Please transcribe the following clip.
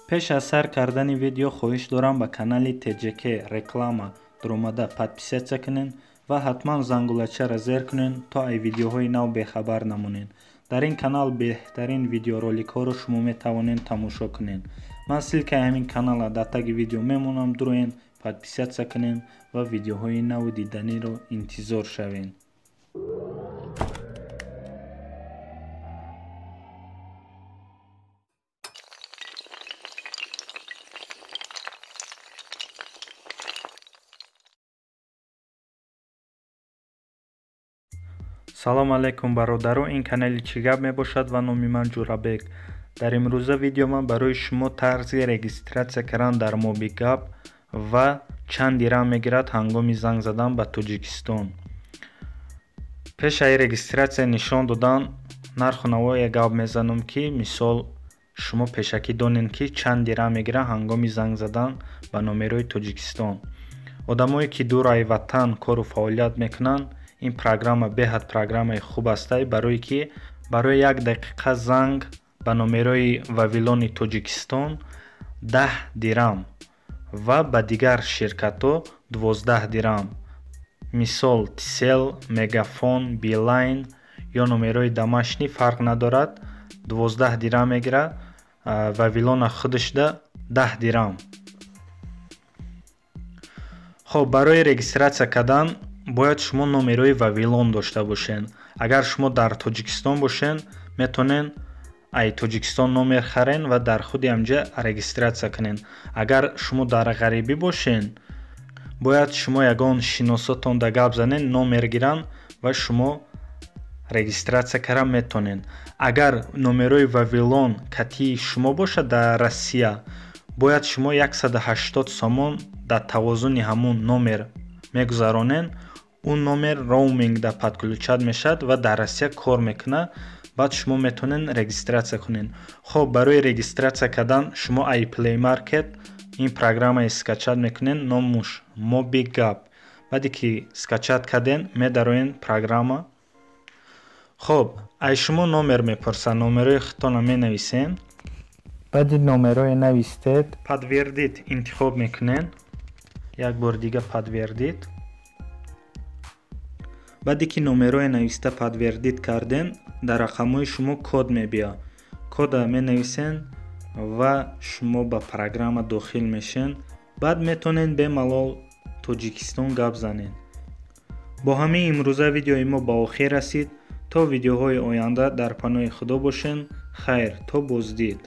пеш аз сар кардани видео хоҳиш дорам ба канали TJK реклама дуромада подписатсия кунен ва ҳатман зангулачаро зер кунен, то ай видеоҳои нав бехабар намонен. дар ин канал беҳтарин видеороликҳоро шумо метавонед тамошо кунед. ман ссилкаи ҳамин каналро дар таги видео мемонам. дуроен подписатсия кунен ва видеоҳои наву диданиро интизор шавен. салому алайкум бародаро, ин канали чӣ гап мебошад ва номи ман Ҷурабек. дар имрӯза видео ман барои шумо тарзи регистратсия кардан дар MobiGap ва чанд дирҳам мегирад ҳангоми занг задан ба Тоҷикистон. пешаи регистратсия нишон додан нарху навое гап мезанам ки мисол шумо пешакӣ донед ки чанд дирҳам мегирад ҳангоми занг задан ба номерои Тоҷикистон. одамое ки дураи ватан кору фаъолият мекунанд, ин программа беҳад программаи хуб астаи барое ки барои 1 дақиқа занг ба номерои Вавилони Тоҷикистон 10 дирҳам ва ба дигар ширкатҳо 12 дирҳам, мисол Тисел, Мегафон, Билайн ё номерои домашнӣ фарқ надорад, 12 дирҳам мегирад. Вавилона худашда 10 дирҳам. хоб барои регистратсия кардан бояд шумо номерои Вавилон дошта бошед. агар шумо дар Тоҷикистон бошед, метонен ай Тоҷикистон номер харен ва дар худи ҳамҷа регистратсия кунен. агар шумо дар ғарибӣ бошед, бояд шумо ягон шиносотон да гап занед, номер гиранд ва шумо регистратсия кардан метонед. агар номерои Вавилон катии шумо бошад дар Россия, бояд шумо 180 сомон дар тавозуни ҳамун номер мегузаронед. он номер роуминг да подключат мешад ва дар Россия кор мекунад. баъд шумо метонед регистратсия кунед. хоб барои регистратсия кардан шумо iPlay Market ин программаи скачат мекунед, номуш MobiGap. баъде ки скачат карден, медароен программа. хоб ай шумо номер мепурсад, номерои худтона менависен. баъди номерои навистед, подтвердит интихоб мекунед. як бор дига подтвердит. баъде ки номерои нависта подтвердит карден, дар рақамҳои шумо код мебиёд. кода менависен ва шумо ба программа дохил мешен. баъд метонед бемалол Тоҷикистон гап занед. бо ҳамин имрӯза видеои мо ба охир расид. то видеоҳои оянда дар паноҳи худо бошед. хайр, то боздид.